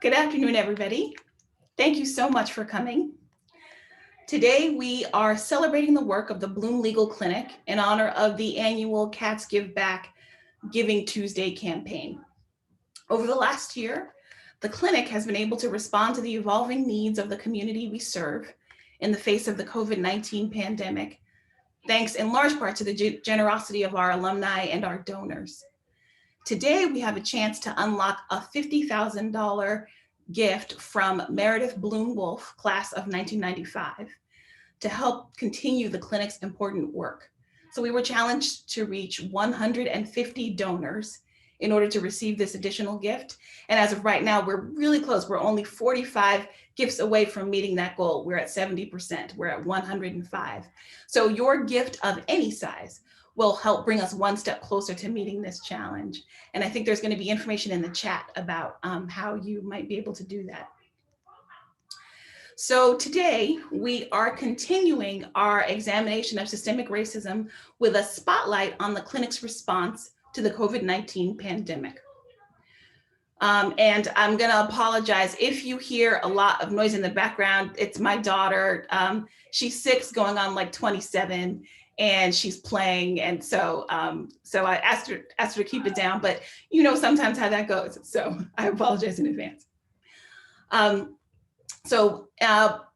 Good afternoon, everybody. Thank you so much for coming. Today, we are celebrating the work of the Bluhm Legal Clinic in honor of the annual Cats Give Back Giving Tuesday campaign. Over the last year, the clinic has been able to respond to the evolving needs of the community we serve in the face of the COVID-19 pandemic, thanks in large part to the generosity of our alumni and our donors. Today, we have a chance to unlock a $50,000 gift from Meredith Bluhm Wolfe, class of 1995, to help continue the clinic's important work. So we were challenged to reach 150 donors in order to receive this additional gift. And as of right now, we're really close. We're only 45 gifts away from meeting that goal. We're at 70%, we're at 105. So your gift of any size will help bring us one step closer to meeting this challenge. And I think there's going to be information in the chat about how you might be able to do that. So today we are continuing our examination of systemic racism with a spotlight on the clinic's response to the COVID-19 pandemic. And I'm going to apologize if you hear a lot of noise in the background. It's my daughter. She's 6 going on like 27. And she's playing, and so I asked her to keep it down, but you know sometimes how that goes. So I apologize in advance.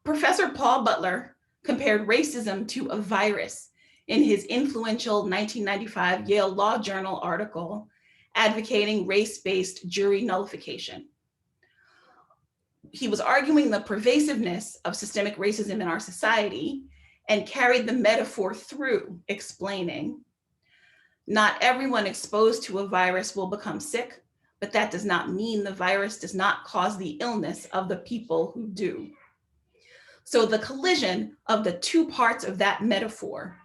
Professor Paul Butler compared racism to a virus in his influential 1995 Yale Law Journal article advocating race-based jury nullification. He was arguing the pervasiveness of systemic racism in our society and carried the metaphor through, explaining, not everyone exposed to a virus will become sick, but that does not mean the virus does not cause the illness of the people who do. So the collision of the two parts of that metaphor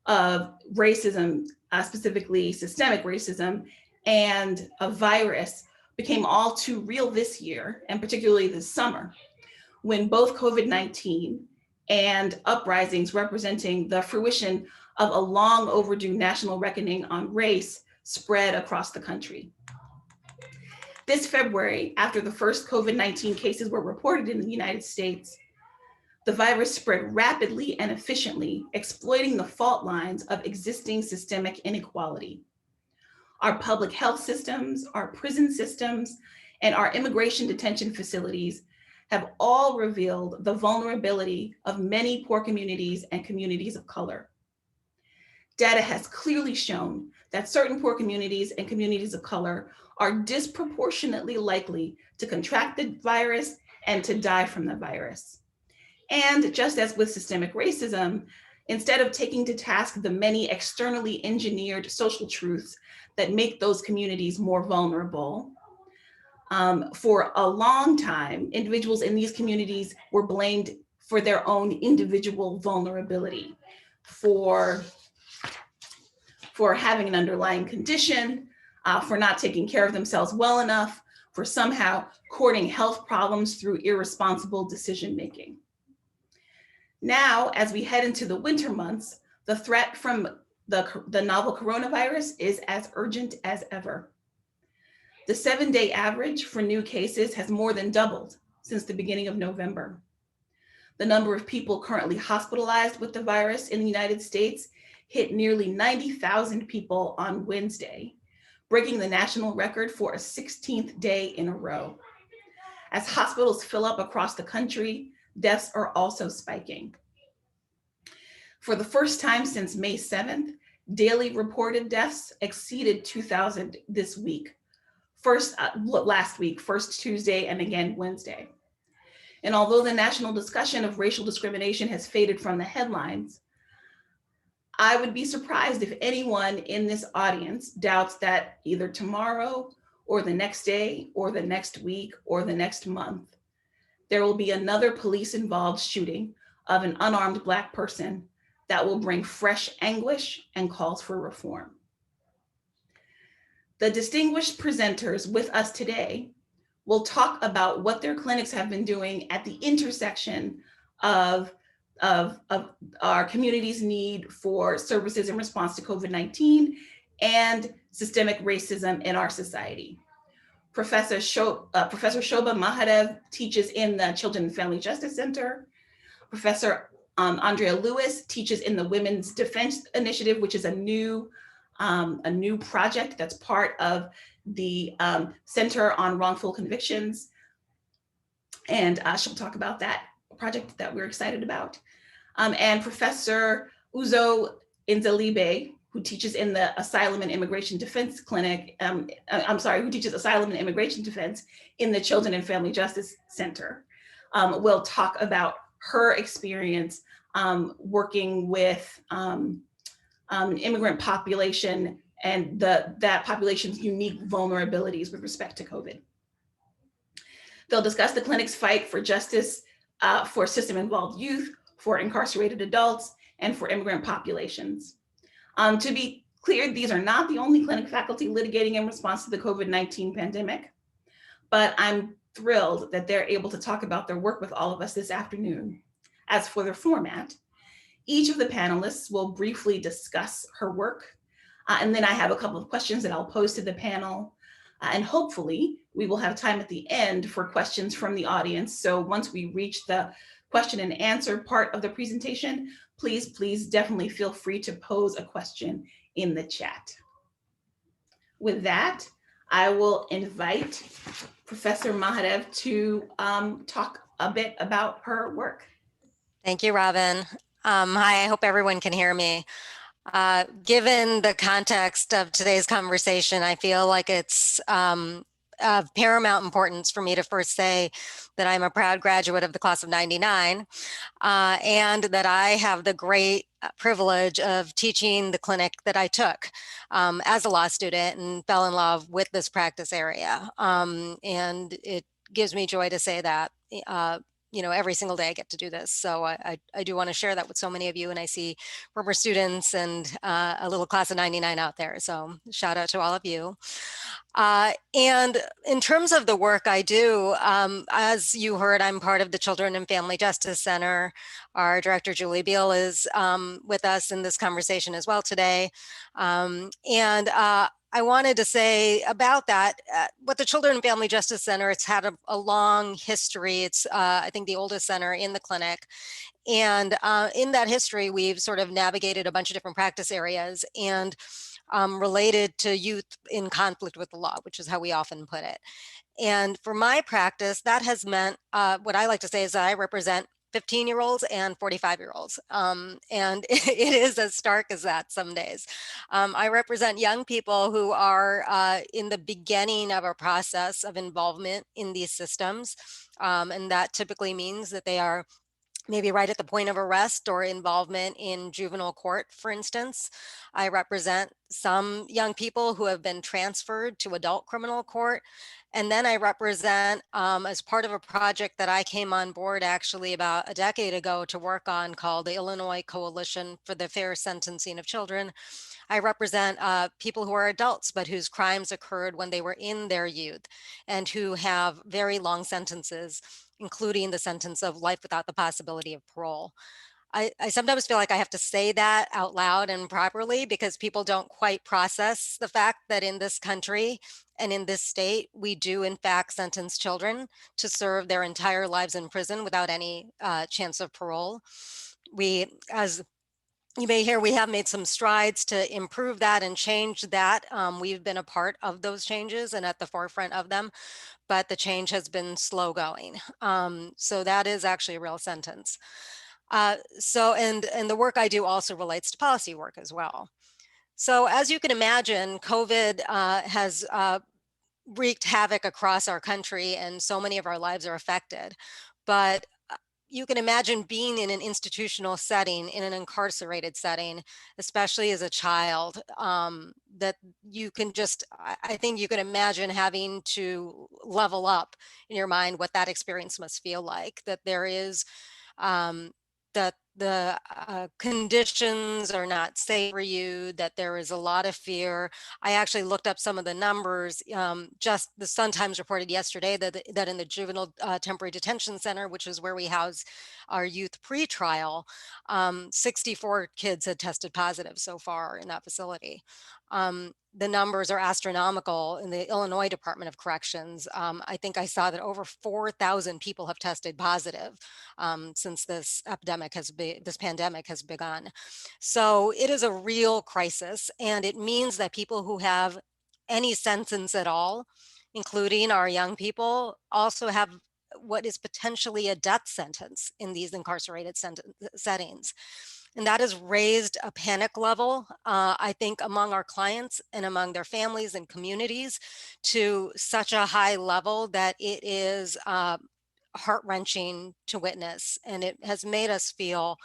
of racism, specifically systemic racism, and a virus became all too real this year, and particularly this summer, when both COVID-19 and uprisings representing the fruition of a long overdue national reckoning on race spread across the country. This February, after the first COVID-19 cases were reported in the United States, the virus spread rapidly and efficiently, exploiting the fault lines of existing systemic inequality. Our public health systems, our prison systems, and our immigration detention facilities have all revealed the vulnerability of many poor communities and communities of color. Data has clearly shown that certain poor communities and communities of color are disproportionately likely to contract the virus and to die from the virus. And just as with systemic racism, instead of taking to task the many externally engineered social truths that make those communities more vulnerable, for a long time, individuals in these communities were blamed for their own individual vulnerability, for having an underlying condition, for not taking care of themselves well enough, for somehow courting health problems through irresponsible decision-making. Now, as we head into the winter months, the threat from the novel coronavirus is as urgent as ever. The 7-day average for new cases has more than doubled since the beginning of November. The number of people currently hospitalized with the virus in the United States hit nearly 90,000 people on Wednesday, breaking the national record for a 16th day in a row. As hospitals fill up across the country, deaths are also spiking. For the first time since May 7th, daily reported deaths exceeded 2,000 this week. Last week, first Tuesday and again Wednesday. And although the national discussion of racial discrimination has faded from the headlines, I would be surprised if anyone in this audience doubts that either tomorrow or the next day or the next week or the next month, there will be another police-involved shooting of an unarmed Black person that will bring fresh anguish and calls for reform. The distinguished presenters with us today will talk about what their clinics have been doing at the intersection of our community's need for services in response to COVID-19 and systemic racism in our society. Professor Shobha Mahadev teaches in the Children and Family Justice Center. Professor Andrea Lewis teaches in the Women's Defense Initiative, which is a new project that's part of the Center on Wrongful Convictions. And she'll talk about that project that we're excited about. And Professor Uzo Nzelibe, who teaches in the Asylum and Immigration Defense Clinic, who teaches Asylum and Immigration Defense in the Children and Family Justice Center, will talk about her experience working with immigrant population and that population's unique vulnerabilities with respect to COVID. They'll discuss the clinic's fight for justice for system-involved youth, for incarcerated adults, and for immigrant populations. To be clear, these are not the only clinic faculty litigating in response to the COVID-19 pandemic, but I'm thrilled that they're able to talk about their work with all of us this afternoon. As for their format, each of the panelists will briefly discuss her work, and then I have a couple of questions that I'll pose to the panel, and hopefully we will have time at the end for questions from the audience. So once we reach the question and answer part of the presentation, please definitely feel free to pose a question in the chat. With that, I will invite Professor Mahadev to talk a bit about her work. Thank you, Robin. Hi, I hope everyone can hear me. Given the context of today's conversation, I feel like it's of paramount importance for me to first say that I'm a proud graduate of the class of '99, and that I have the great privilege of teaching the clinic that I took as a law student and fell in love with this practice area. And it gives me joy to say that. Every single day I get to do this. So I do want to share that with so many of you. And I see former students and a little class of '99 out there. So shout out to all of you. And in terms of the work I do, as you heard, I'm part of the Children and Family Justice Center. Our director, Julie Beal, is with us in this conversation as well today. I wanted to say about that, what the Children and Family Justice Center, it's had a long history. It's, I think, the oldest center in the clinic. And in that history, we've sort of navigated a bunch of different practice areas and related to youth in conflict with the law, which is how we often put it. And for my practice, that has meant, what I like to say is that I represent 15-year-olds and 45-year-olds. And it is as stark as that some days. I represent young people who are in the beginning of a process of involvement in these systems. And that typically means that they are maybe right at the point of arrest or involvement in juvenile court, for instance. I represent some young people who have been transferred to adult criminal court. And then I represent, as part of a project that I came on board actually about a decade ago to work on called the Illinois Coalition for the Fair Sentencing of Children. I represent people who are adults, but whose crimes occurred when they were in their youth and who have very long sentences, including the sentence of life without the possibility of parole. I sometimes feel like I have to say that out loud and properly because people don't quite process the fact that in this country and in this state, we do in fact sentence children to serve their entire lives in prison without any chance of parole. We, as you may hear, we have made some strides to improve that and change that. We've been a part of those changes and at the forefront of them, but the change has been slow going. So that is actually a real sentence. And the work I do also relates to policy work as well. So as you can imagine, COVID has wreaked havoc across our country and so many of our lives are affected. But you can imagine being in an institutional setting, in an incarcerated setting, especially as a child, that you can just, I think you can imagine having to level up in your mind what that experience must feel like, that there is, that the conditions are not safe for you, that there is a lot of fear. I actually looked up some of the numbers. Just the Sun Times reported yesterday that in the Juvenile Temporary Detention Center, which is where we house our youth pretrial, 64 kids had tested positive so far in that facility. The numbers are astronomical in the Illinois Department of Corrections. I think I saw that over 4,000 people have tested positive since this pandemic has begun. So it is a real crisis, and it means that people who have any sentence at all, including our young people, also have what is potentially a death sentence in these incarcerated settings. And that has raised a panic level, I think, among our clients and among their families and communities to such a high level that it is heart-wrenching to witness. And it has made us feel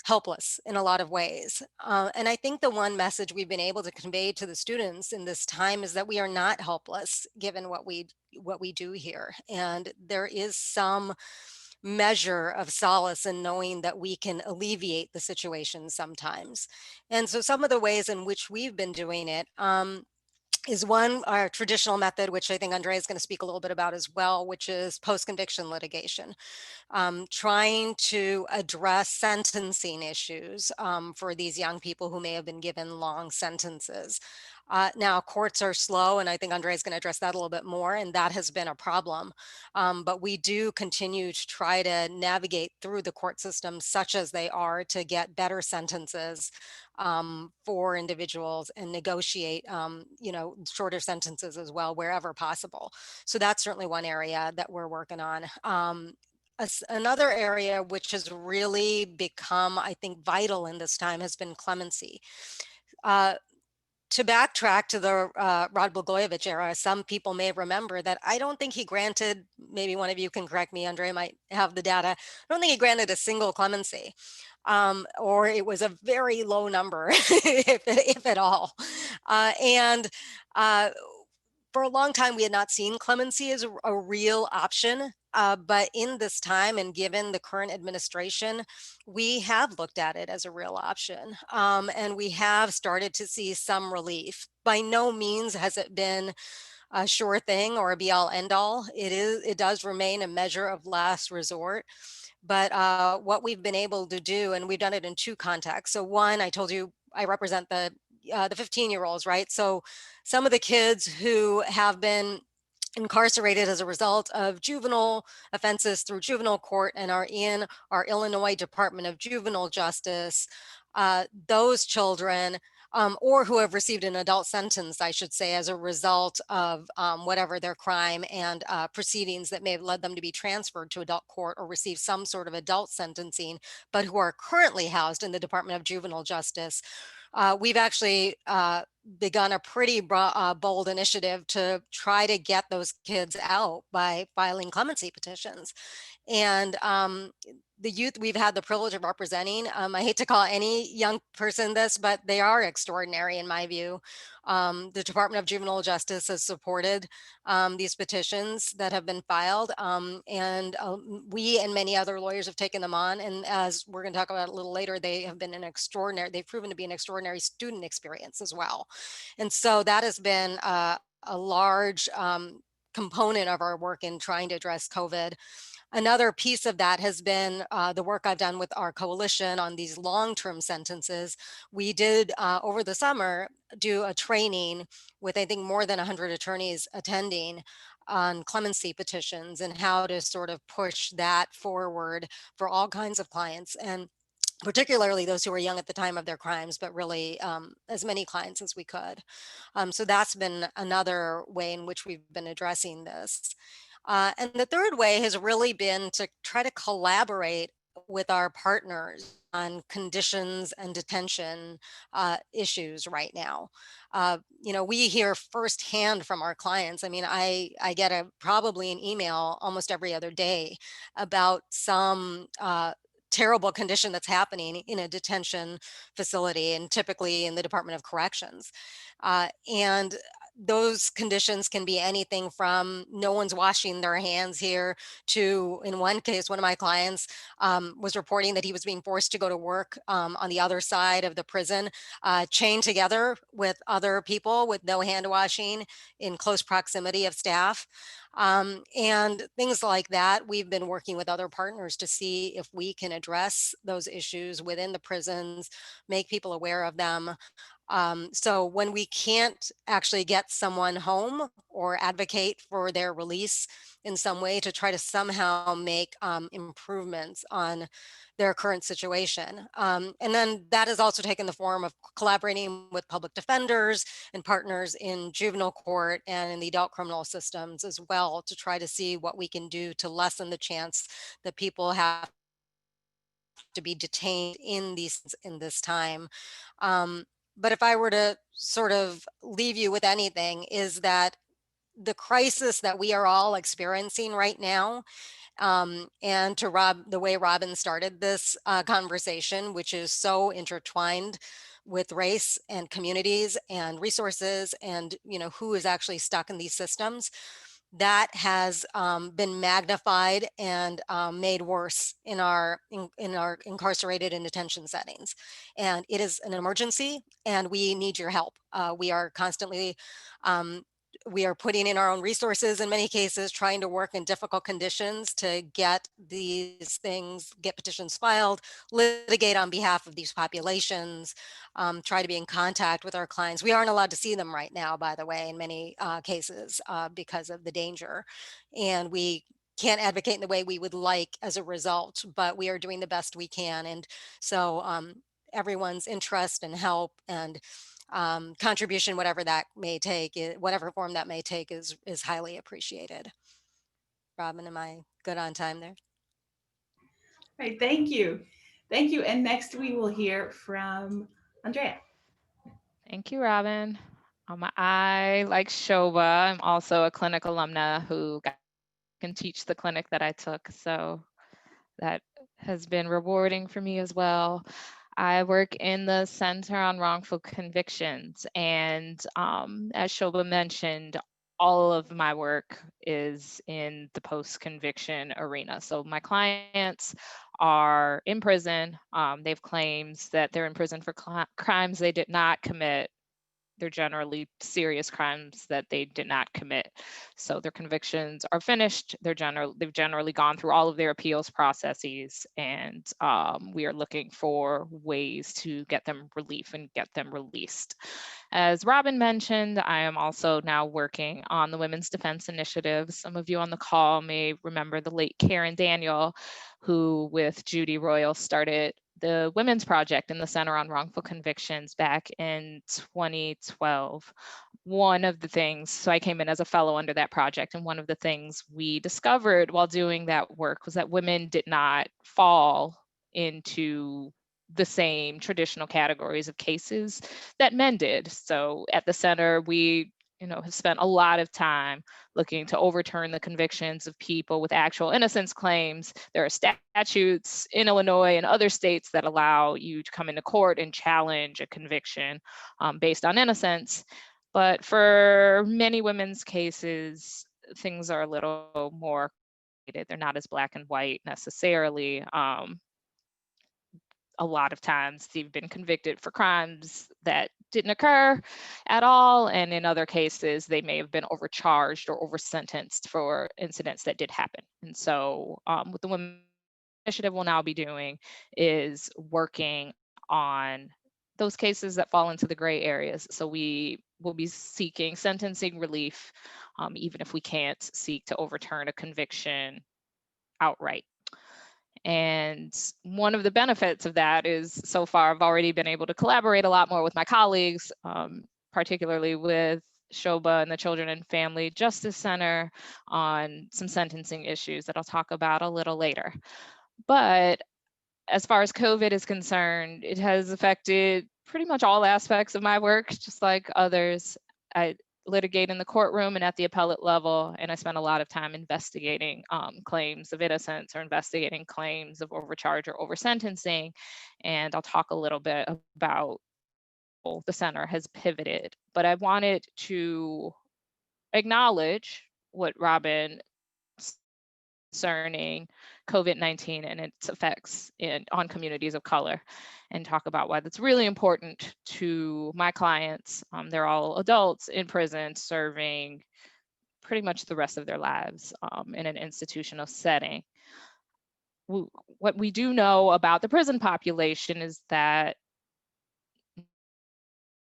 helpless in a lot of ways. And I think the one message we've been able to convey to the students in this time is that we are not helpless given what we do here. And there is some measure of solace in knowing that we can alleviate the situation sometimes. And so some of the ways in which we've been doing it is one, our traditional method, which I think Andrea is going to speak a little bit about as well, which is post-conviction litigation. Trying to address sentencing issues for these young people who may have been given long sentences. Now, courts are slow, and I think Andrea is going to address that a little bit more, and that has been a problem. But we do continue to try to navigate through the court system, such as they are, to get better sentences for individuals and negotiate, shorter sentences as well, wherever possible. So that's certainly one area that we're working on. Another area which has really become, I think, vital in this time has been clemency. To backtrack to the Rod Blagojevich era, some people may remember that I don't think he granted, maybe one of you can correct me, Andrea might have the data, I don't think he granted a single clemency. Or it was a very low number, if at all. And for a long time, we had not seen clemency as a real option. But in this time, and given the current administration, we have looked at it as a real option. And we have started to see some relief. By no means has it been a sure thing or a be all end all. It does remain a measure of last resort. But what we've been able to do, and we've done it in two contexts. So one, I told you, I represent the 15-year-olds, right? So some of the kids who have been incarcerated as a result of juvenile offenses through juvenile court and are in our Illinois Department of Juvenile Justice, those children, or who have received an adult sentence, I should say, as a result of whatever their crime and proceedings that may have led them to be transferred to adult court or receive some sort of adult sentencing, but who are currently housed in the Department of Juvenile Justice. We've actually begun a pretty bold initiative to try to get those kids out by filing clemency petitions. And the youth we've had the privilege of representing, I hate to call any young person this, but they are extraordinary in my view. The Department of Juvenile Justice has supported these petitions that have been filed, and we and many other lawyers have taken them on. And as we're going to talk about a little later, they've proven to be an extraordinary student experience as well. And so that has been a large component of our work in trying to address COVID. Another piece of that has been the work I've done with our coalition on these long-term sentences. We did over the summer do a training with, I think, more than 100 attorneys attending on clemency petitions and how to sort of push that forward for all kinds of clients, and particularly those who were young at the time of their crimes, but really as many clients as we could. So that's been another way in which we've been addressing this. And the third way has really been to try to collaborate with our partners on conditions and detention issues right now. We hear firsthand from our clients. I mean, I get probably an email almost every other day about some terrible condition that's happening in a detention facility, and typically in the Department of Corrections. And those conditions can be anything from no one's washing their hands here to, in one case, one of my clients was reporting that he was being forced to go to work on the other side of the prison, chained together with other people with no hand washing in close proximity of staff. And things like that. We've been working with other partners to see if we can address those issues within the prisons, make people aware of them. So when we can't actually get someone home or advocate for their release in some way to try to somehow make improvements on their current situation. And then that has also taken the form of collaborating with public defenders and partners in juvenile court and in the adult criminal systems as well to try to see what we can do to lessen the chance that people have to be detained in this time. Um, but if I were to sort of leave you with anything, is that the crisis that we are all experiencing right now, and to the way Robin started this conversation, which is so intertwined with race and communities and resources and who is actually stuck in these systems, that has been magnified and made worse in our incarcerated and detention settings. And it is an emergency, and we need your help. We are constantly we are putting in our own resources in many cases, trying to work in difficult conditions to get these things, get petitions filed, litigate on behalf of these populations, try to be in contact with our clients. We aren't allowed to see them right now, by the way, in many cases because of the danger. And we can't advocate in the way we would like as a result, but we are doing the best we can. And so everyone's interest and help and contribution, whatever that may take, whatever form that may take, is highly appreciated. Robin, am I good on time there? All right, thank you. Thank you. And next we will hear from Andrea. Thank you, Robin. I, like Shobha, I'm also a clinic alumna who can teach the clinic that I took. So that has been rewarding for me as well. I work in the Center on Wrongful Convictions. And as Shobha mentioned, all of my work is in the post-conviction arena. So my clients are in prison. They have claims that they're in prison for crimes they did not commit. They're generally serious crimes that they did not commit. So their convictions are finished. They've generally gone through all of their appeals processes, and we are looking for ways to get them relief and get them released. As Robin mentioned, I am also now working on the Women's Defense Initiative. Some of you on the call may remember the late Karen Daniel, who with Judy Royal started the Women's Project in the Center on Wrongful Convictions back in 2012. One of the things, so I came in as a fellow under that project, and one of the things we discovered while doing that work was that women did not fall into the same traditional categories of cases that men did. So at the center, we have spent a lot of time looking to overturn the convictions of people with actual innocence claims. There are statutes in Illinois and other states that allow you to come into court and challenge a conviction based on innocence. But for many women's cases, things are a little more complicated. They're not as black and white necessarily. A lot of times they've been convicted for crimes that didn't occur at all. And in other cases, they may have been overcharged or oversentenced for incidents that did happen. And so what the Women's Initiative will now be doing is working on those cases that fall into the gray areas. So we will be seeking sentencing relief, even if we can't seek to overturn a conviction outright. And one of the benefits of that is so far I've already been able to collaborate a lot more with my colleagues, particularly with Shobha and the Children and Family Justice Center on some sentencing issues that I'll talk about a little later. But as far as COVID is concerned, it has affected pretty much all aspects of my work, just like others. I litigate in the courtroom and at the appellate level, and I spend a lot of time investigating claims of innocence or investigating claims of overcharge or oversentencing. And I'll talk a little bit about the center has pivoted, but I wanted to acknowledge what Robin concerning COVID-19 and its effects on communities of color, and talk about why that's really important to my clients. They're all adults in prison serving pretty much the rest of their lives in an institutional setting. What we do know about the prison population is that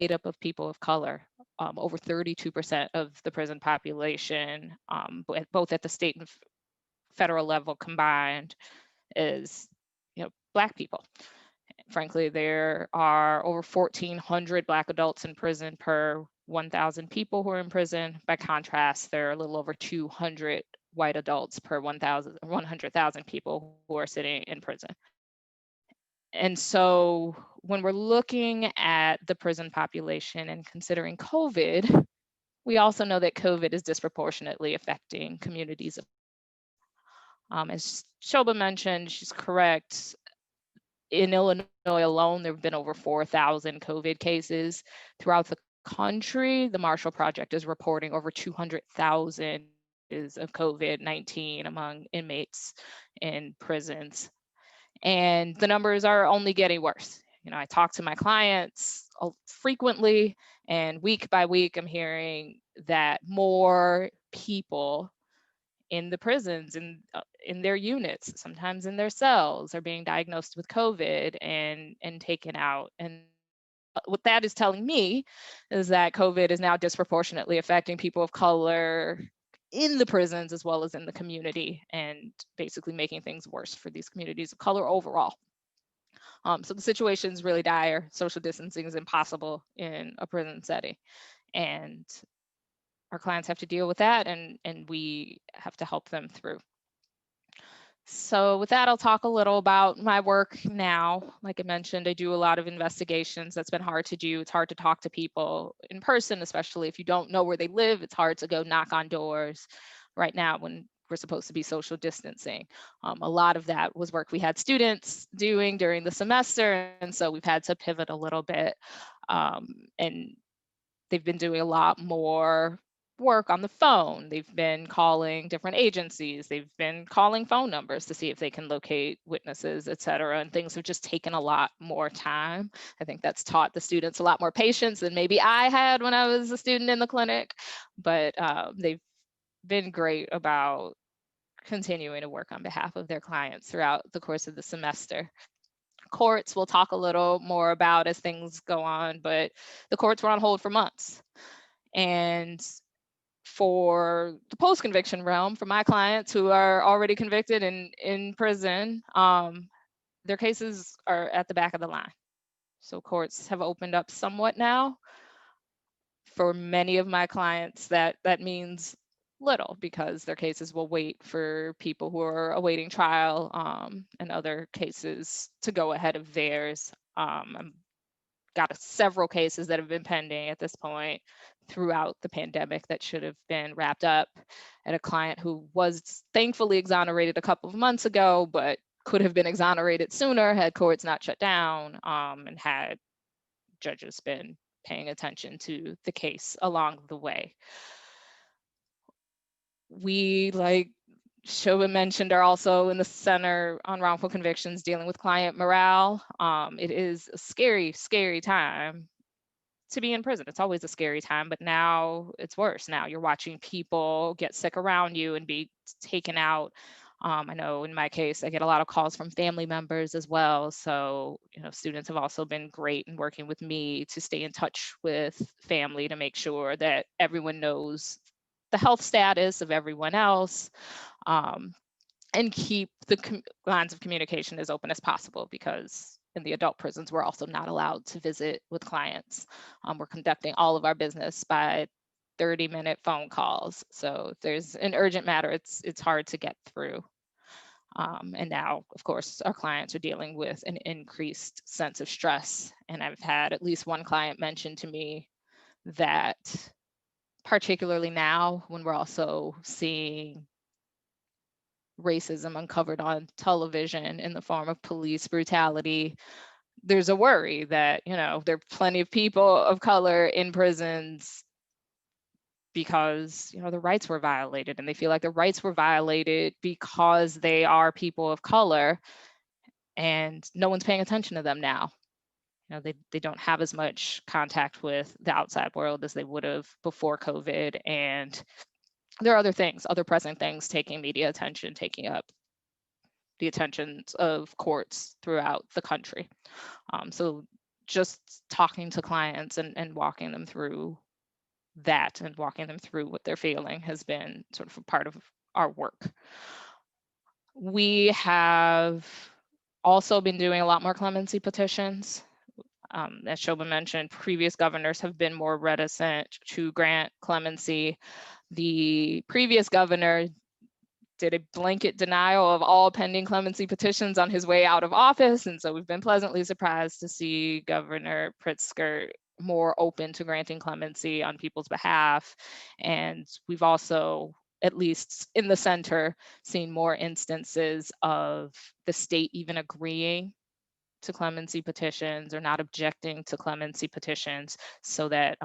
made up of people of color. Over 32% of the prison population, both at the state and federal level combined, is Black people. Frankly, there are over 1,400 Black adults in prison per 1,000 people who are in prison. By contrast, there are a little over 200 white adults per 100,000 people who are sitting in prison. And so when we're looking at the prison population and considering COVID, we also know that COVID is disproportionately affecting communities. As Shobha mentioned, she's correct. In Illinois alone, there have been over 4,000 COVID cases. Throughout the country, the Marshall Project is reporting over 200,000 cases of COVID-19 among inmates in prisons. And the numbers are only getting worse. I talk to my clients frequently, and week by week, I'm hearing that more people in the prisons and in their units, sometimes in their cells, are being diagnosed with COVID and taken out. And what that is telling me is that COVID is now disproportionately affecting people of color in the prisons as well as in the community, and basically making things worse for these communities of color overall. So the situation is really dire. Social distancing is impossible in a prison setting, and our clients have to deal with that, and we have to help them through. So with that, I'll talk a little about my work now. Like I mentioned, I do a lot of investigations. That's been hard to do. It's hard to talk to people in person, especially if you don't know where they live. It's hard to go knock on doors right now when we're supposed to be social distancing. A lot of that was work we had students doing during the semester, and so we've had to pivot a little bit. And they've been doing a lot more work on the phone. They've been calling different agencies. They've been calling phone numbers to see if they can locate witnesses, et cetera. And things have just taken a lot more time. I think that's taught the students a lot more patience than maybe I had when I was a student in the clinic. But they've been great about continuing to work on behalf of their clients throughout the course of the semester. Courts we'll talk a little more about as things go on, but the courts were on hold for months. And for the post-conviction realm, for my clients who are already convicted and in prison, their cases are at the back of the line. So courts have opened up somewhat now. For many of my clients, that means little, because their cases will wait for people who are awaiting trial and other cases to go ahead of theirs. I've got several cases that have been pending at this point throughout the pandemic that should have been wrapped up. And a client who was thankfully exonerated a couple of months ago, but could have been exonerated sooner had courts not shut down and had judges been paying attention to the case along the way. We, like Shobha mentioned, are also in the Center on Wrongful Convictions dealing with client morale. It is a scary, scary time to be in prison. It's always a scary time, but now it's worse. Now you're watching people get sick around you and be taken out. I know in my case, I get a lot of calls from family members as well. So, students have also been great in working with me to stay in touch with family to make sure that everyone knows the health status of everyone else, and keep the lines of communication as open as possible, because in the adult prisons, we're also not allowed to visit with clients. We're conducting all of our business by 30-minute phone calls. So if there's an urgent matter, it's hard to get through. And now, of course, our clients are dealing with an increased sense of stress. And I've had at least one client mention to me that, particularly now when we're also seeing racism uncovered on television in the form of police brutality, there's a worry that, there are plenty of people of color in prisons because, their rights were violated, and they feel like their rights were violated because they are people of color, and no one's paying attention to them now. They don't have as much contact with the outside world as they would have before COVID. And there are other things, other pressing things taking media attention, taking up the attentions of courts throughout the country. So just talking to clients and walking them through that and walking them through what they're feeling has been sort of a part of our work. We have also been doing a lot more clemency petitions. As Shobha mentioned, previous governors have been more reticent to grant clemency. The previous governor did a blanket denial of all pending clemency petitions on his way out of office. And so we've been pleasantly surprised to see Governor Pritzker more open to granting clemency on people's behalf. And we've also, at least in the center, seen more instances of the state even agreeing to clemency petitions or not objecting to clemency petitions, so that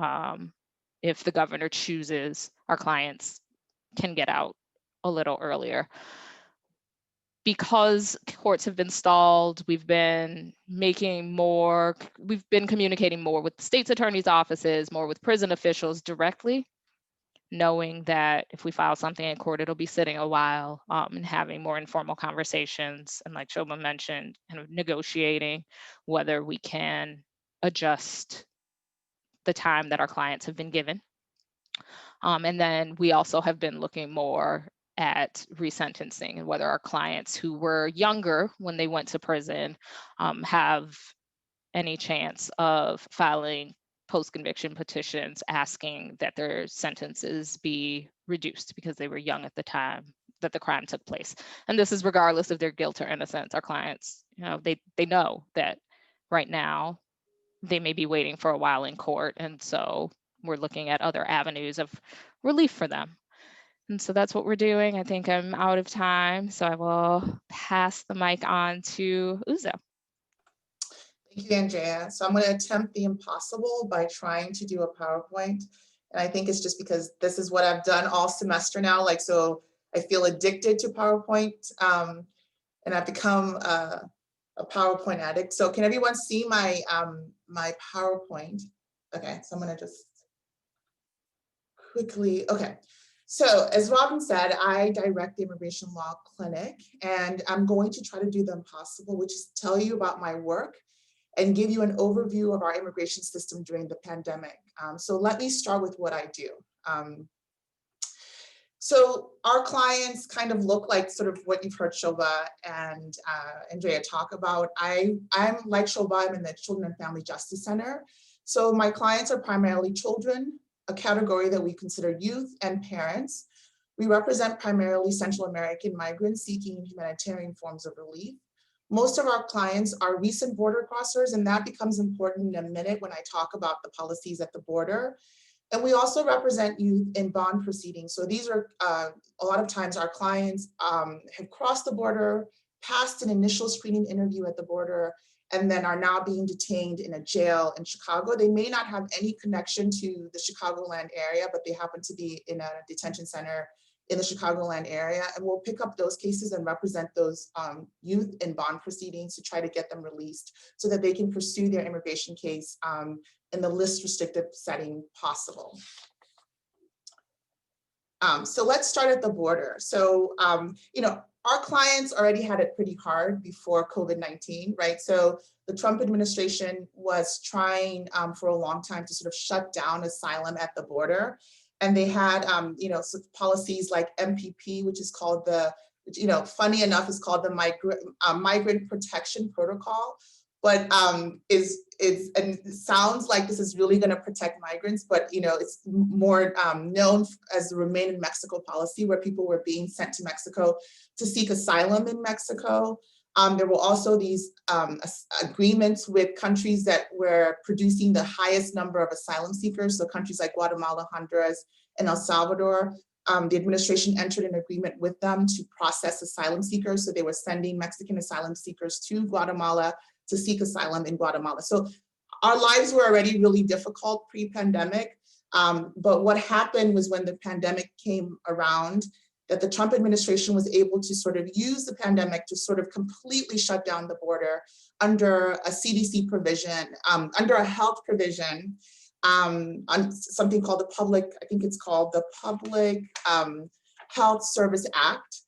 if the governor chooses, our clients can get out a little earlier. Because courts have been stalled, we've been communicating more with the state's attorney's offices, more with prison officials directly, knowing that if we file something in court, it'll be sitting a while, and having more informal conversations. And like Shobha mentioned, kind of negotiating whether we can adjust the time that our clients have been given. And then we also have been looking more at resentencing and whether our clients who were younger when they went to prison have any chance of filing post-conviction petitions asking that their sentences be reduced because they were young at the time that the crime took place. And this is regardless of their guilt or innocence. Our clients, they know that right now they may be waiting for a while in court. And so we're looking at other avenues of relief for them. And so that's what we're doing. I think I'm out of time, so I will pass the mic on to Uzo. Thank you, Andrea. So I'm going to attempt the impossible by trying to do a PowerPoint. And I think it's just because this is what I've done all semester now. So I feel addicted to PowerPoint, and I've become a PowerPoint addict. So can everyone see my my PowerPoint? Okay, so I'm going to just quickly, okay. So as Robin said, I direct the Immigration Law Clinic, and I'm going to try to do the impossible, which is tell you about my work and give you an overview of our immigration system during the pandemic. So let me start with what I do. So our clients kind of look like sort of what you've heard Shobha and Andrea talk about. I'm like Shobha, I'm in the Children and Family Justice Center. So my clients are primarily children, a category that we consider youth, and parents. We represent primarily Central American migrants seeking humanitarian forms of relief. Most of our clients are recent border crossers, and that becomes important in a minute when I talk about the policies at the border. And we also represent youth in bond proceedings. So these are, a lot of times our clients have crossed the border, passed an initial screening interview at the border, and then are now being detained in a jail in Chicago. They may not have any connection to the Chicagoland area, but they happen to be in a detention center in the Chicagoland area. And we'll pick up those cases and represent those youth in bond proceedings to try to get them released so that they can pursue their immigration case in the least restrictive setting possible. So let's start at the border. So, our clients already had it pretty hard before COVID-19, right? So the Trump administration was trying for a long time to sort of shut down asylum at the border. And they had, policies like MPP, which is called the, funny enough, is called the Migrant Protection Protocol, but and it sounds like this is really going to protect migrants, but it's more known as the Remain in Mexico policy, where people were being sent to Mexico to seek asylum in Mexico. There were also these agreements with countries that were producing the highest number of asylum seekers, so countries like Guatemala, Honduras, and El Salvador. The administration entered an agreement with them to process asylum seekers, so they were sending Mexican asylum seekers to Guatemala to seek asylum in Guatemala. So our lives were already really difficult pre-pandemic. But what happened was when the pandemic came around, that the Trump administration was able to sort of use the pandemic to sort of completely shut down the border under a CDC provision, under a health provision, on something called the public, I think it's called the Public Health Service Act.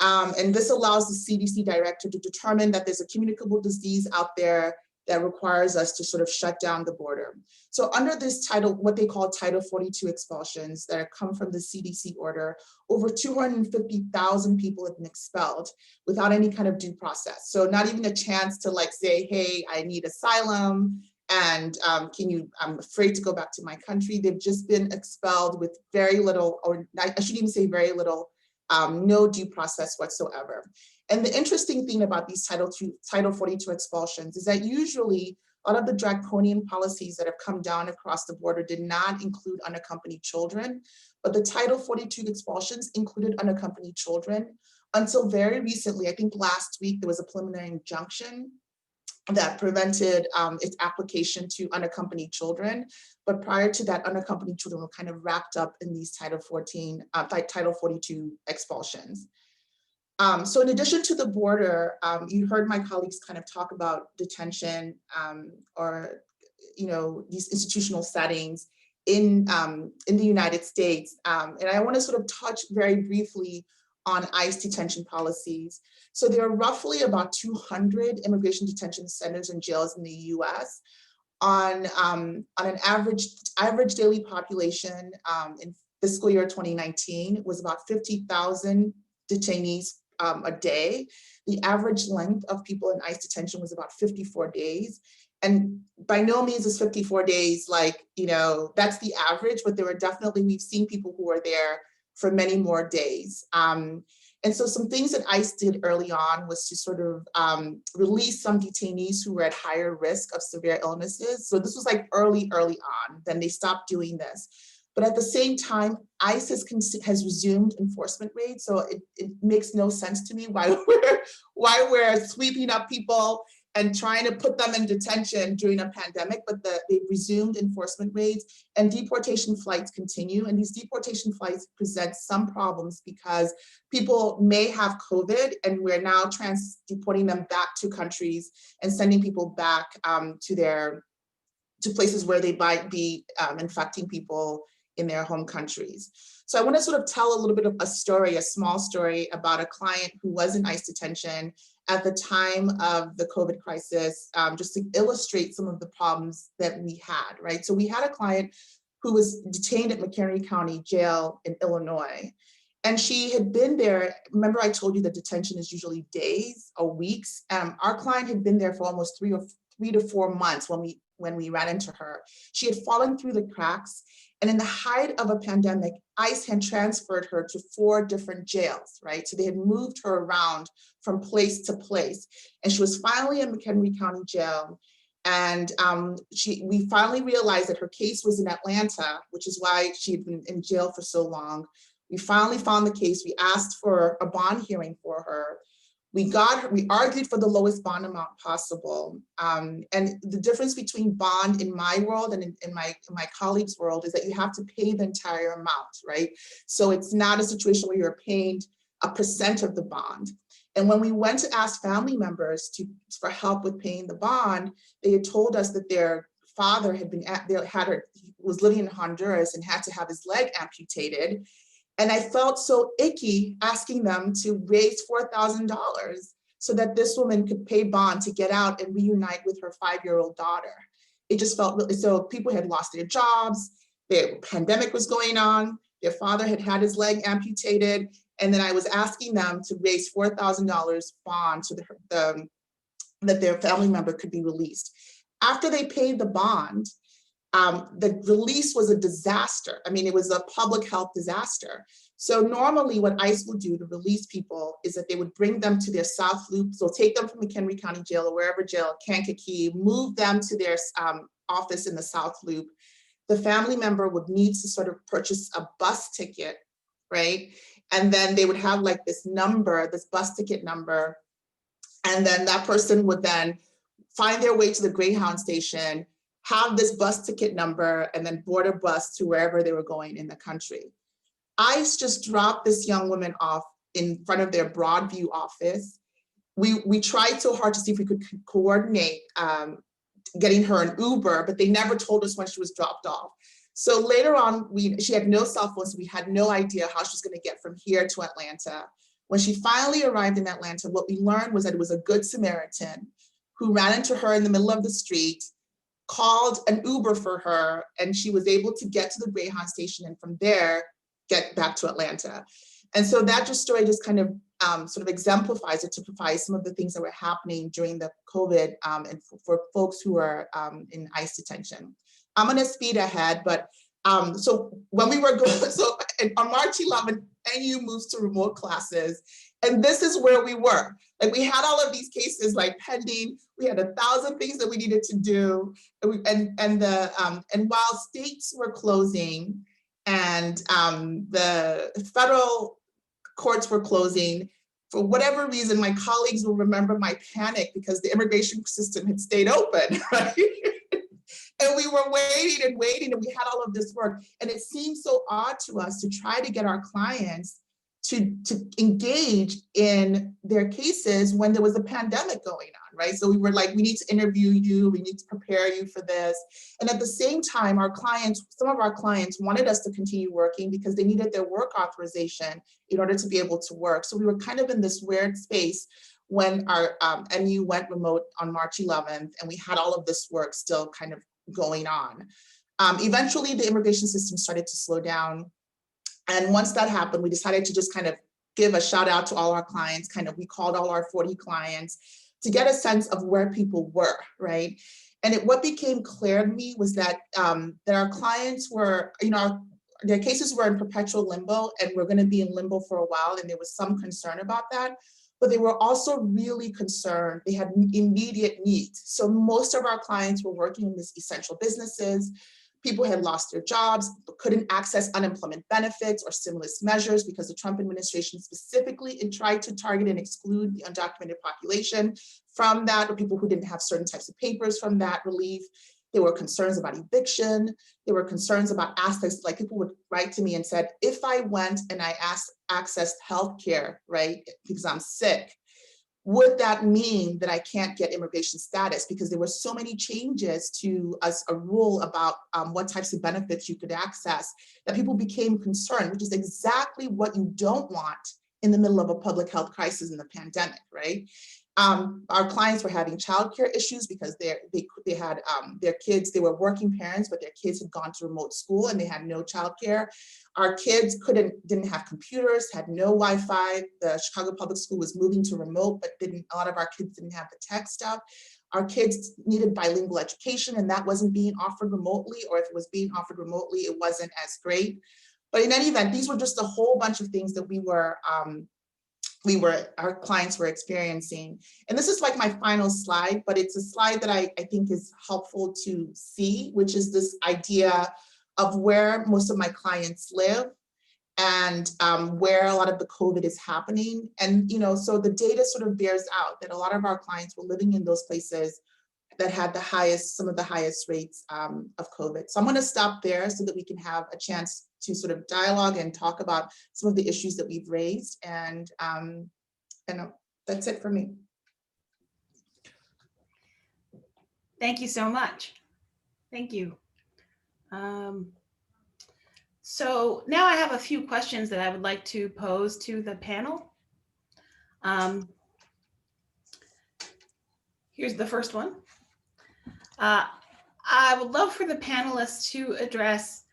And this allows the CDC director to determine that there's a communicable disease out there that requires us to sort of shut down the border. So under this title, what they call Title 42 expulsions that come from the CDC order, over 250,000 people have been expelled without any kind of due process. So not even a chance to like say, hey, I need asylum, and I'm afraid to go back to my country. They've just been expelled with very little, or I shouldn't even say very little, no due process whatsoever. And the interesting thing about these Title 42 expulsions is that usually a lot of the draconian policies that have come down across the border did not include unaccompanied children, but the Title 42 expulsions included unaccompanied children until very recently. I think last week there was a preliminary injunction that prevented its application to unaccompanied children. But prior to that, unaccompanied children were kind of wrapped up in these Title 42 expulsions. So in addition to the border, you heard my colleagues kind of talk about detention or these institutional settings in the United States. And I want to sort of touch very briefly on ICE detention policies. So there are roughly about 200 immigration detention centers and jails in the US. On an average daily population in fiscal year 2019 was about 50,000 detainees a day. The average length of people in ICE detention was about 54 days. And by no means is 54 days like, that's the average, but there were definitely, we've seen people who were there for many more days. And so some things that ICE did early on was to sort of release some detainees who were at higher risk of severe illnesses. So this was like early on, then they stopped doing this. But at the same time, ICE has resumed enforcement raids. So it makes no sense to me why we're sweeping up people and trying to put them in detention during a pandemic, but they've resumed enforcement raids and deportation flights continue. And these deportation flights present some problems because people may have COVID and we're now deporting them back to countries and sending people back to places where they might be infecting people in their home countries. So I want to sort of tell a little bit of a small story about a client who was in ICE detention at the time of the COVID crisis, just to illustrate some of the problems that we had, right? So we had a client who was detained at McHenry County Jail in Illinois. And she had been there, remember I told you that detention is usually days or weeks. Our client had been there for almost 3 to 4 months when we ran into her. She had fallen through the cracks. And in the height of a pandemic, ICE had transferred her to 4 different jails, right? So they had moved her around from place to place. And she was finally in McHenry County Jail. And we finally realized that her case was in Atlanta, which is why she had been in jail for so long. We finally found the case. We asked for a bond hearing for her. We argued for the lowest bond amount possible. And the difference between bond in my world and in my colleagues' world is that you have to pay the entire amount, right? So it's not a situation where you're paying a percent of the bond. And when we went to ask family members for help with paying the bond, they had told us that their father was living in Honduras and had to have his leg amputated. And I felt so icky asking them to raise $4,000 so that this woman could pay bond to get out and reunite with her 5-year-old daughter. It just felt really, so people had lost their jobs, the pandemic was going on, their father had had his leg amputated, and then I was asking them to raise $4,000 bond so that their family member could be released. After they paid the bond, the release was a disaster. I mean, it was a public health disaster. So normally what ICE will do to release people is that they would bring them to their South Loop. So take them from McHenry County Jail or wherever jail, Kankakee, move them to their office in the South Loop. The family member would need to sort of purchase a bus ticket, right? And then they would have like this number, this bus ticket number. And then that person would then find their way to the Greyhound station, have this bus ticket number, and then board a bus to wherever they were going in the country. ICE just dropped this young woman off in front of their Broadview office. We tried so hard to see if we could coordinate getting her an Uber, but they never told us when she was dropped off. So later on, she had no cell phone, so we had no idea how she was going to get from here to Atlanta. When she finally arrived in Atlanta, what we learned was that it was a Good Samaritan who ran into her in the middle of the street, called an Uber for her, and she was able to get to the Greyhound station and from there, get back to Atlanta. And so that story just kind of sort of exemplifies or typifies some of the things that were happening during the COVID and for folks who are in ICE detention. I'm gonna speed ahead, but so when we were going, so on March 11th, NU moves to remote classes. And this is where we were. Like we had all of these cases like pending. We had 1,000 things that we needed to do. And while states were closing and the federal courts were closing, for whatever reason, my colleagues will remember my panic because the immigration system had stayed open, right? And we were waiting and waiting, and we had all of this work. And it seemed so odd to us to try to get our clients to engage in their cases when there was a pandemic going on, right? So we were like, we need to interview you, we need to prepare you for this. And at the same time, our clients, some of our clients wanted us to continue working because they needed their work authorization in order to be able to work. So we were kind of in this weird space when our NU went remote on March 11th, and we had all of this work still kind of going on. Eventually, the immigration system started to slow down. And once that happened, we decided to just kind of give a shout out to all our clients. We called all our 40 clients to get a sense of where people were, right? And what became clear to me was that our clients were, their cases were in perpetual limbo, and we're going to be in limbo for a while. And there was some concern about that. But they were also really concerned. They had immediate needs. So most of our clients were working in these essential businesses. People had lost their jobs, but couldn't access unemployment benefits or stimulus measures because the Trump administration specifically tried to target and exclude the undocumented population from that, or people who didn't have certain types of papers from that relief. There were concerns about eviction. There were concerns about aspects, like people would write to me and said, if I went and I accessed healthcare, right, because I'm sick, would that mean that I can't get immigration status? Because there were so many changes to a rule about what types of benefits you could access that people became concerned, which is exactly what you don't want in the middle of a public health crisis in the pandemic, right? Our clients were having childcare issues because they had their kids, they were working parents, but their kids had gone to remote school and they had no childcare. Our kids didn't have computers, had no Wi-Fi. The Chicago Public School was moving to remote, but a lot of our kids didn't have the tech stuff. Our kids needed bilingual education, and that wasn't being offered remotely, or if it was being offered remotely, it wasn't as great. But in any event, these were just a whole bunch of things that our clients were experiencing. And this is like my final slide, but it's a slide that I think is helpful to see, which is this idea of where most of my clients live and where a lot of the COVID is happening. And, so the data sort of bears out that a lot of our clients were living in those places that had some of the highest rates of COVID. So I'm going to stop there so that we can have a chance to sort of dialogue and talk about some of the issues that we've raised. And that's it for me. Thank you so much. Thank you. So now I have a few questions that I would like to pose to the panel. Here's the first one. I would love for the panelists to address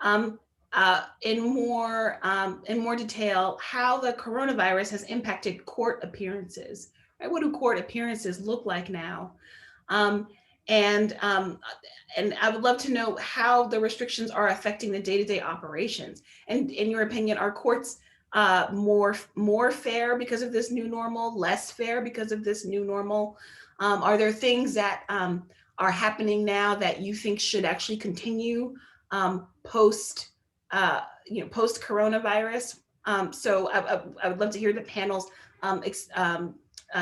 in more detail how the coronavirus has impacted court appearances. Right? What do court appearances look like now? And I would love to know how the restrictions are affecting the day-to-day operations. And in your opinion, are courts more fair because of this new normal, less fair because of this new normal? Are there things that are happening now that you think should actually continue post coronavirus? So I would love to hear the panel's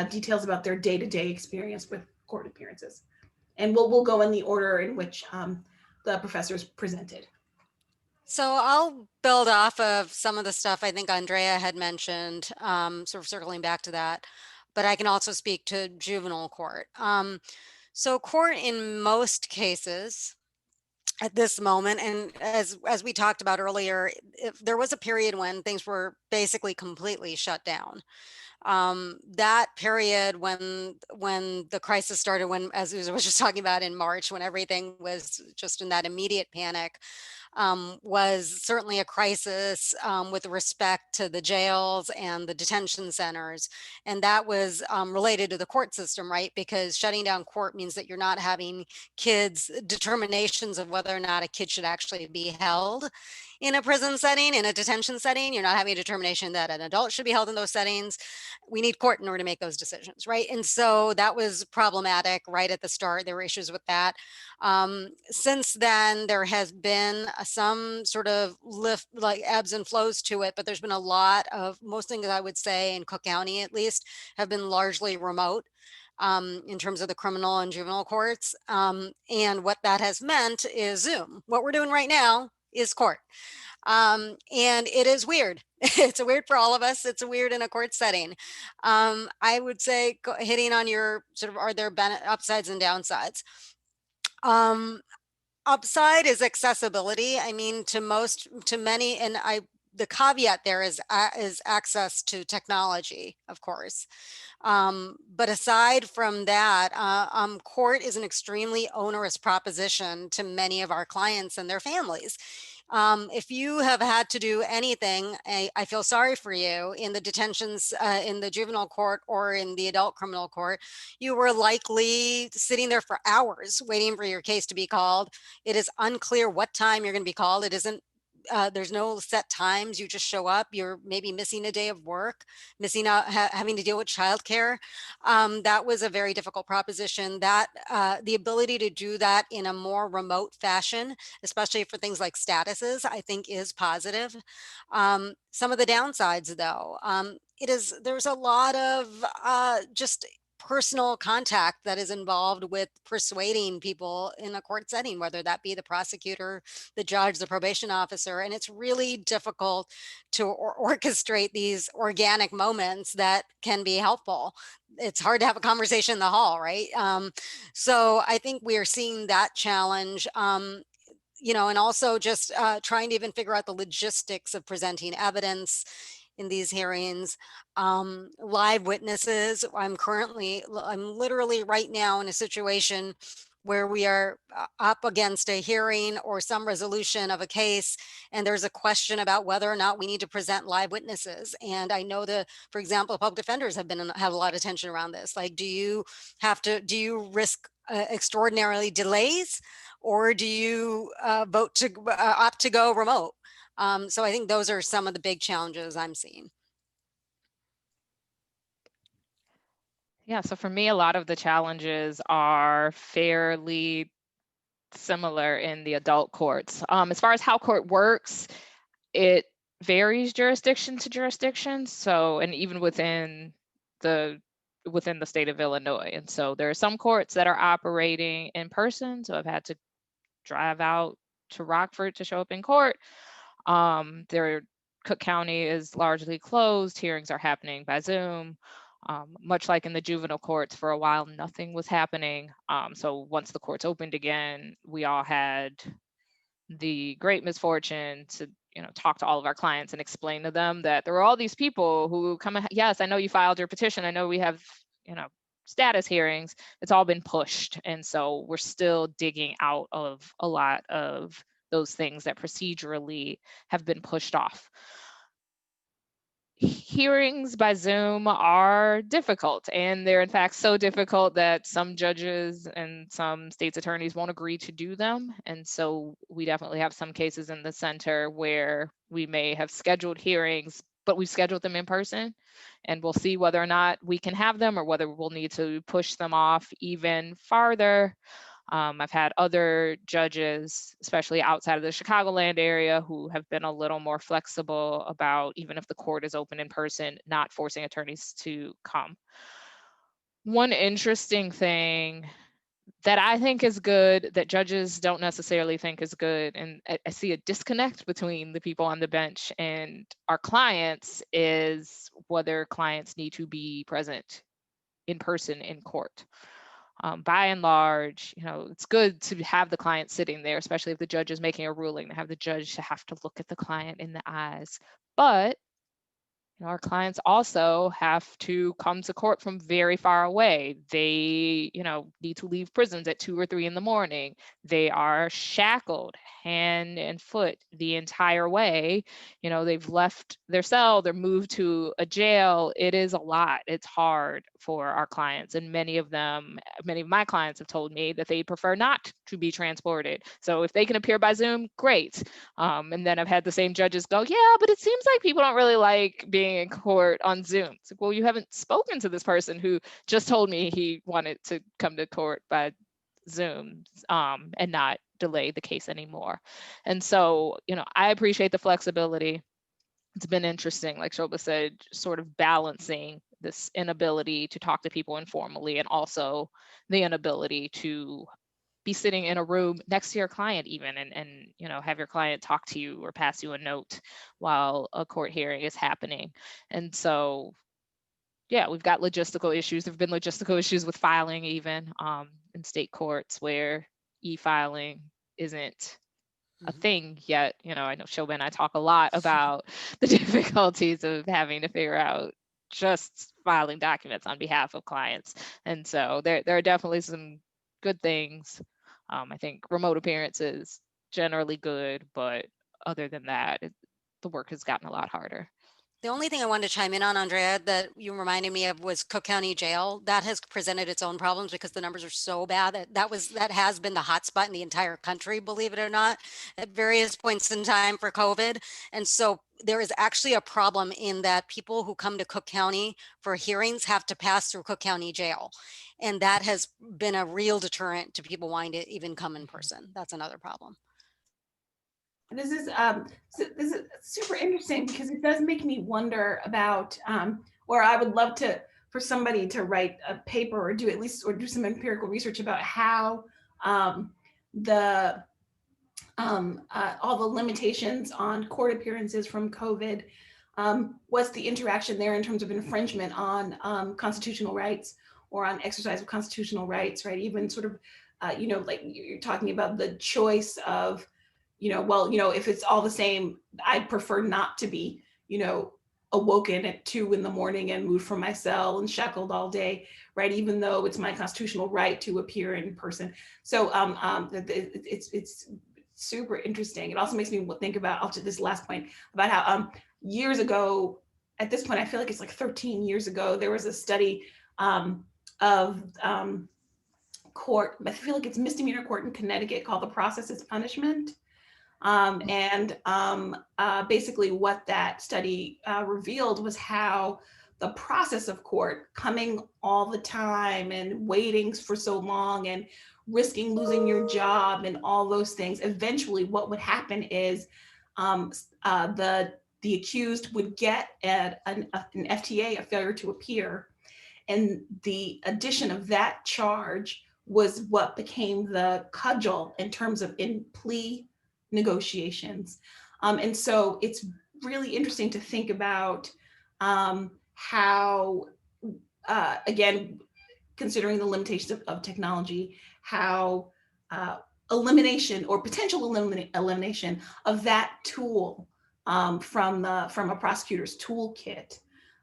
details about their day-to-day experience with court appearances. And we'll go in the order in which the professors presented. So I'll build off of some of the stuff I think Andrea had mentioned, sort of circling back to that, but I can also speak to juvenile court. So court in most cases at this moment, and as we talked about earlier, there was a period when things were basically completely shut down. That period when the crisis started, when, as Uzo was just talking about, in March, when everything was just in that immediate panic, was certainly a crisis with respect to the jails and the detention centers. And that was related to the court system, right? Because shutting down court means that you're not having kids' determinations of whether or not a kid should actually be held in a prison setting, in a detention setting. You're not having a determination that an adult should be held in those settings. We need court in order to make those decisions, right? And so that was problematic right at the start. There were issues with that. Since then, there has been some sort of lift, like ebbs and flows to it, but there's been a lot of, most things I would say in Cook County at least, have been largely remote. In terms of the criminal and juvenile courts. And what that has meant is Zoom. What we're doing right now is court. And it is weird. It's weird for all of us. It's weird in a court setting. I would say, hitting on your sort of, are there upsides and downsides? Upside is accessibility. I mean, to many, and the caveat there is access to technology, of course. But aside from that, court is an extremely onerous proposition to many of our clients and their families. If you have had to do anything, I feel sorry for you in the detentions, in the juvenile court or in the adult criminal court. You were likely sitting there for hours waiting for your case to be called. It is unclear what time you're going to be called. It isn't, there's no set times. You just show up. You're maybe missing a day of work, missing out, having to deal with childcare. That was a very difficult proposition. That the ability to do that in a more remote fashion, especially for things like statuses, I think is positive. Some of the downsides, though, there's a lot of just personal contact that is involved with persuading people in a court setting, whether that be the prosecutor, the judge, the probation officer. And it's really difficult to orchestrate these organic moments that can be helpful. It's hard to have a conversation in the hall, right? So I think we are seeing that challenge. And also just trying to even figure out the logistics of presenting evidence in these hearings. Live witnesses. I'm literally right now in a situation where we are up against a hearing or some resolution of a case, and there's a question about whether or not we need to present live witnesses. And I know for example, public defenders have a lot of tension around this. Like, do you risk extraordinarily delays, or do you opt to go remote? So I think those are some of the big challenges I'm seeing. Yeah, so for me, a lot of the challenges are fairly similar in the adult courts. As far as how court works, it varies jurisdiction to jurisdiction. So, and even within the state of Illinois. And so there are some courts that are operating in person. So I've had to drive out to Rockford to show up in court. Cook County is largely closed. Hearings are happening by Zoom. Much like in the juvenile courts, for a while, nothing was happening. So once the courts opened again, we all had the great misfortune to, talk to all of our clients and explain to them that there were all these people who come, yes, I know you filed your petition. I know we have, status hearings. It's all been pushed. And so we're still digging out of a lot of those things that procedurally have been pushed off. Hearings by Zoom are difficult, and they're in fact so difficult that some judges and some state's attorneys won't agree to do them. And so we definitely have some cases in the center where we may have scheduled hearings, but we've scheduled them in person, and we'll see whether or not we can have them or whether we'll need to push them off even farther. I've had other judges, especially outside of the Chicagoland area, who have been a little more flexible about, even if the court is open in person, not forcing attorneys to come. One interesting thing that I think is good that judges don't necessarily think is good, and I see a disconnect between the people on the bench and our clients, is whether clients need to be present in person in court. By and large, it's good to have the client sitting there, especially if the judge is making a ruling, to have the judge to have to look at the client in the eyes. But our clients also have to come to court from very far away. They, need to leave prisons at 2 or 3 in the morning. They are shackled hand and foot the entire way. They've left their cell, they're moved to a jail. It is a lot. It's hard for our clients. And many of my clients have told me that they prefer not to be transported. So if they can appear by Zoom, great. And then I've had the same judges go, yeah, but it seems like people don't really like being in court on Zoom. It's like, well, you haven't spoken to this person who just told me he wanted to come to court by Zoom and not delay the case anymore. And so, I appreciate the flexibility. It's been interesting, like Shobha said, sort of balancing this inability to talk to people informally and also the inability to be sitting in a room next to your client even and have your client talk to you or pass you a note while a court hearing is happening. And so yeah, we've got logistical issues. There've been logistical issues with filing even in state courts where e-filing isn't a thing yet. I know Shobha and I talk a lot about the difficulties of having to figure out just filing documents on behalf of clients. And so there are definitely some good things. I think remote appearance is generally good, but other than that, the work has gotten a lot harder. The only thing I wanted to chime in on, Andrea, that you reminded me of was Cook County Jail. That has presented its own problems because the numbers are so bad. That has been the hotspot in the entire country, believe it or not, at various points in time for COVID. And so there is actually a problem in that people who come to Cook County for hearings have to pass through Cook County Jail. And that has been a real deterrent to people wanting to even come in person. That's another problem. This is super interesting because it does make me wonder about, or I would love for somebody to write a paper or do some empirical research about how all the limitations on court appearances from COVID, what's the interaction there in terms of infringement on constitutional rights or on exercise of constitutional rights, right? Even sort of, like you're talking about the choice of, if it's all the same, I'd prefer not to be, awoken at 2 in the morning and moved from my cell and shackled all day, right? Even though it's my constitutional right to appear in person. So it's super interesting. It also makes me think about, this last point, about how years ago, at this point, I feel like it's like 13 years ago, there was a study of court, I feel like it's misdemeanor court in Connecticut called The Process is Punishment. Basically what that study revealed was how the process of court, coming all the time and waiting for so long and risking losing your job and all those things, eventually what would happen is the accused would get an FTA, a failure to appear, and the addition of that charge was what became the cudgel in terms of in plea negotiations. And so it's really interesting to think about how, again, considering the limitations of technology, how elimination or potential elimination of that tool from a prosecutor's toolkit,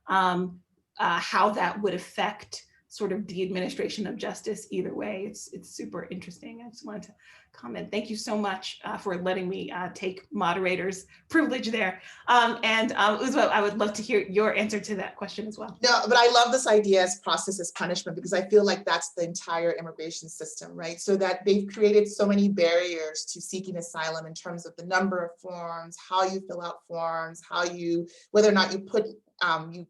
how that would affect sort of the administration of justice either way. It's super interesting. I just wanted to comment. Thank you so much for letting me take moderator's privilege there. Uzo, I would love to hear your answer to that question as well. No, but I love this idea as process as punishment, because I feel like that's the entire immigration system, right? So that they've created so many barriers to seeking asylum in terms of the number of forms, how you fill out forms, whether or not you put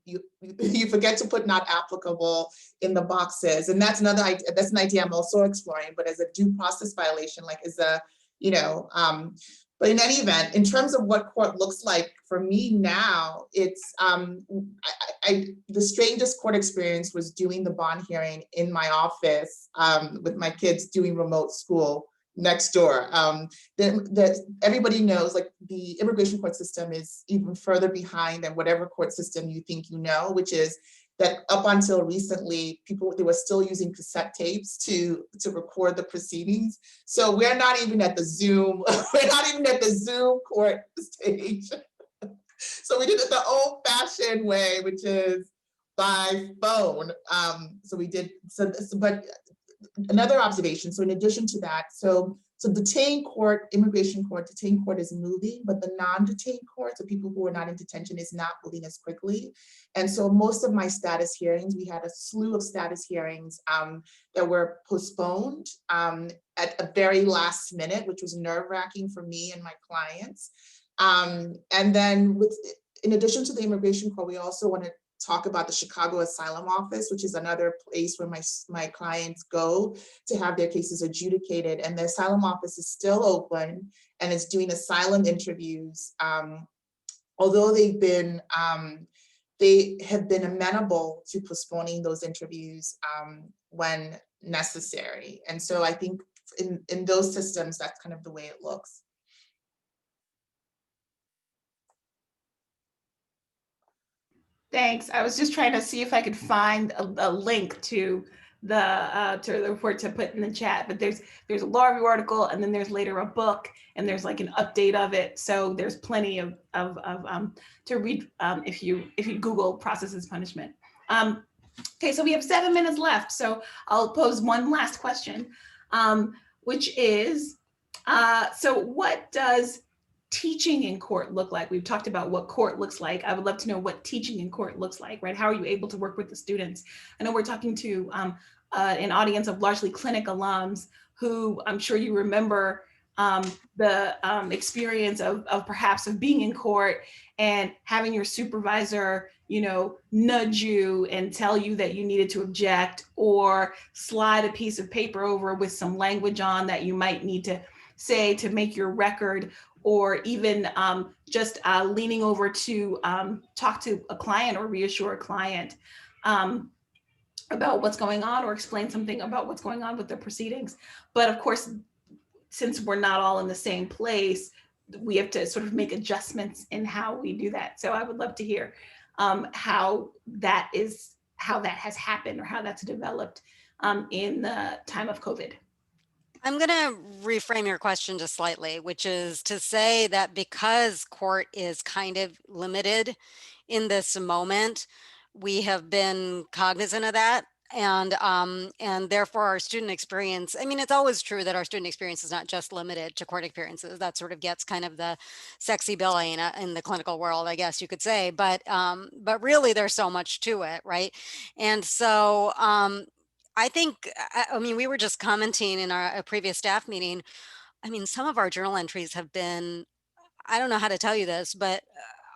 you forget to put not applicable in the boxes. And that's another idea, that's an idea I'm also exploring, but as a due process violation, like as a, But in any event, in terms of what court looks like for me now, it's the strangest court experience was doing the bond hearing in my office with my kids doing remote school next door. Everybody knows, like, the immigration court system is even further behind than whatever court system you think you know, which is that up until recently, they were still using cassette tapes to record the proceedings. So we're not even at the Zoom, we're not even at the Zoom court stage. So we did it the old fashioned way, which is by phone. But another observation, so in addition to that, so detained court, immigration court, detained court is moving, but the non-detained court, so people who are not in detention, is not moving as quickly. And so most of my status hearings, we had a slew of status hearings that were postponed at a very last minute, which was nerve-wracking for me and my clients. And then in addition to the immigration court, we also want to talk about the Chicago Asylum Office, which is another place where my clients go to have their cases adjudicated. And the asylum office is still open and is doing asylum interviews. Although they have been amenable to postponing those interviews when necessary. And so I think in those systems, that's kind of the way it looks. Thanks. I was just trying to see if I could find a link to the report to put in the chat, but there's a law review article, and then there's later a book, and there's like an update of it. So there's plenty of to read if you Google processes punishment. Okay, so we have 7 minutes left, so I'll pose one last question, which is, so what does teaching in court look like? We've talked about what court looks like. I would love to know what teaching in court looks like, right? How are you able to work with the students? I know we're talking to an audience of largely clinic alums who I'm sure you remember the experience of perhaps of being in court and having your supervisor, nudge you and tell you that you needed to object, or slide a piece of paper over with some language on that you might need to say to make your record, or even just leaning over to talk to a client or reassure a client about what's going on, or explain something about what's going on with the proceedings. But of course, since we're not all in the same place, we have to sort of make adjustments in how we do that. So I would love to hear how that has happened, or how that's developed in the time of COVID. I'm going to reframe your question just slightly, which is to say that because court is kind of limited in this moment, we have been cognizant of that. And therefore our student experience, I mean, it's always true that our student experience is not just limited to court experiences. That sort of gets kind of the sexy billing in the clinical world, I guess you could say, but really there's so much to it, right? And so, I think, I mean, we were just commenting in a previous staff meeting. I mean, some of our journal entries have been, I don't know how to tell you this, but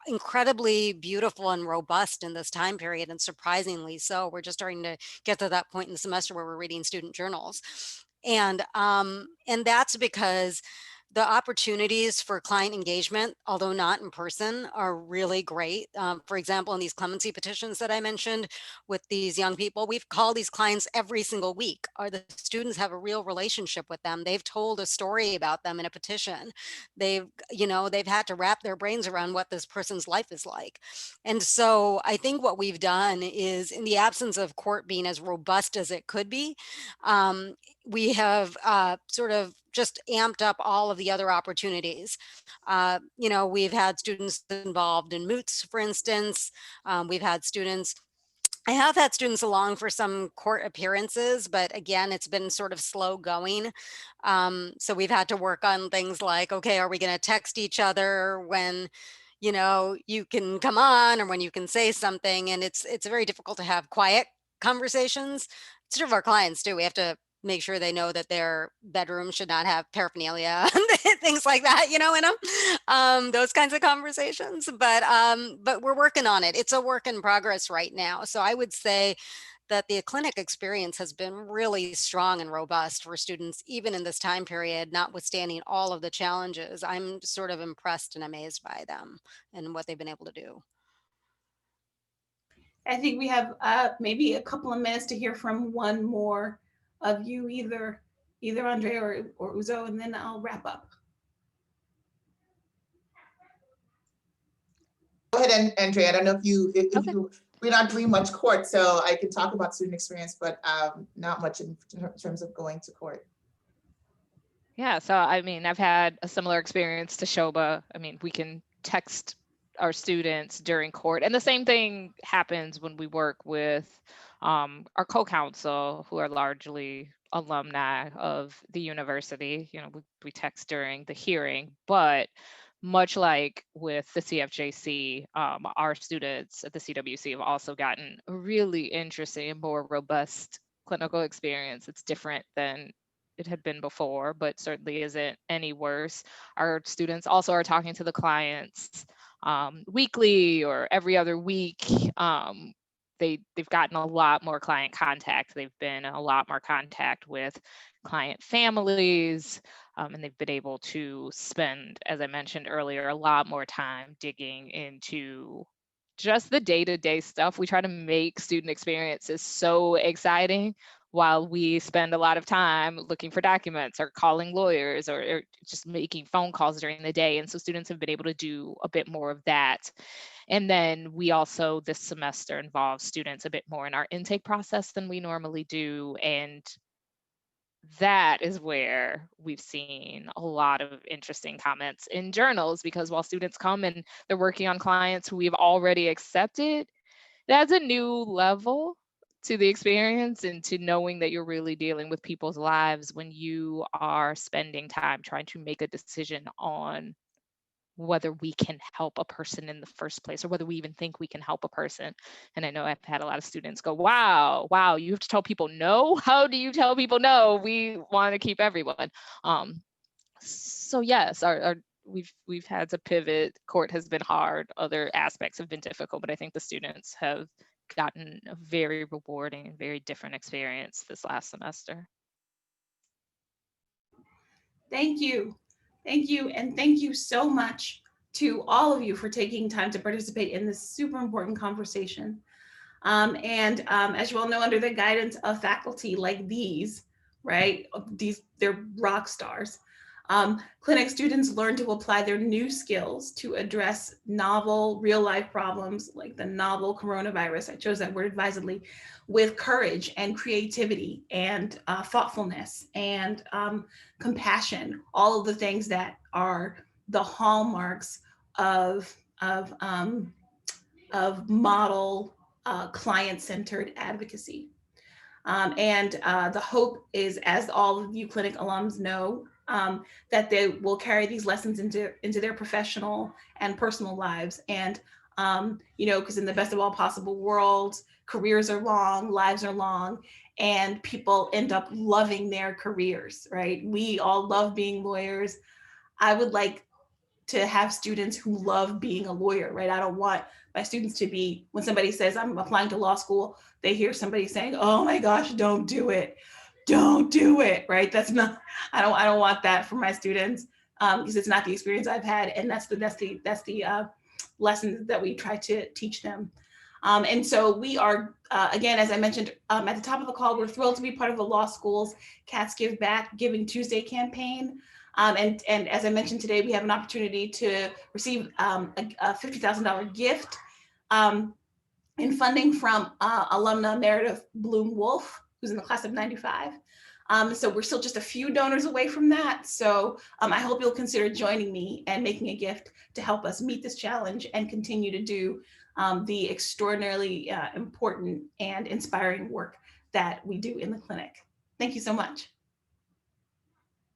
incredibly beautiful and robust in this time period, and surprisingly so. We're just starting to get to that point in the semester where we're reading student journals. And that's because the opportunities for client engagement, although not in person, are really great. For example, in these clemency petitions that I mentioned with these young people, we've called these clients every single week. The students have a real relationship with them. They've told a story about them in a petition. They've had to wrap their brains around what this person's life is like. And so I think what we've done is, in the absence of court being as robust as it could be, we have sort of just amped up all of the other opportunities. We've had students involved in moots, for instance. I have had students along for some court appearances, but again, it's been sort of slow going. So we've had to work on things like, okay, are we going to text each other when you can come on, or when you can say something? And it's very difficult to have quiet conversations. It's true of our clients too. We have to make sure they know that their bedroom should not have paraphernalia and things like that, in them, those kinds of conversations. But we're working on it. It's a work in progress right now. So I would say that the clinic experience has been really strong and robust for students, even in this time period, notwithstanding all of the challenges. I'm sort of impressed and amazed by them and what they've been able to do. I think we have maybe a couple of minutes to hear from one more of you, either Andrea or Uzo, and then I'll wrap up. Go ahead, Andrea. I don't know if you, Okay. we're not doing much court, so I can talk about student experience, but not much in terms of going to court. Yeah, so I mean, I've had a similar experience to Shobha. I mean, we can text our students during court, and the same thing happens when we work with our co-counsel, who are largely alumni of the university. You know, we text during the hearing, but much like with the CFJC, our students at the CWC have also gotten a really interesting and more robust clinical experience. It's different than it had been before, but certainly isn't any worse. Our students also are talking to the clients weekly or every other week. They've gotten a lot more client contact. They've been in a lot more contact with client families, and they've been able to spend, as I mentioned earlier, a lot more time digging into just the day-to-day stuff. We try to make student experiences so exciting while we spend a lot of time looking for documents or calling lawyers or just making phone calls during the day. And so students have been able to do a bit more of that. And then we also this semester involve students a bit more in our intake process than we normally do. And that is where we've seen a lot of interesting comments in journals, because while students come and they're working on clients who we've already accepted, that's a new level to the experience and to knowing that you're really dealing with people's lives when you are spending time trying to make a decision on whether we can help a person in the first place or whether we even think we can help a person. And I know I've had a lot of students go, wow, you have to tell people no? How do you tell people no? We want to keep everyone. So yes, we've had to pivot. Court has been hard. Other aspects have been difficult, but I think the students have gotten a very rewarding and very different experience this last semester. Thank you. Thank you. And thank you so much to all of you for taking time to participate in this super important conversation. As you all know, under the guidance of faculty like these, right? They're rock stars. Clinic students learn to apply their new skills to address novel real life problems like the novel coronavirus, I chose that word advisedly, with courage and creativity and thoughtfulness and compassion, all of the things that are the hallmarks of model client-centered advocacy. The hope is, as all of you clinic alums know, that they will carry these lessons into their professional and personal lives. And, because in the best of all possible worlds, careers are long, lives are long, and people end up loving their careers, right? We all love being lawyers. I would like to have students who love being a lawyer, right? I don't want my students to be, when somebody says I'm applying to law school, they hear somebody saying, oh my gosh, don't do it. Don't do it, right? That's not, I don't want that for my students, because it's not the experience I've had. And that's the lessons that we try to teach them. And so we are, again, as I mentioned at the top of the call, we're thrilled to be part of the law school's Cats Give Back Giving Tuesday campaign. And as I mentioned today, we have an opportunity to receive a $50,000 gift in funding from alumna Meredith Bluhm Wolf, who's in the class of '95. So we're still just a few donors away from that. So I hope you'll consider joining me and making a gift to help us meet this challenge and continue to do the extraordinarily important and inspiring work that we do in the clinic. Thank you so much.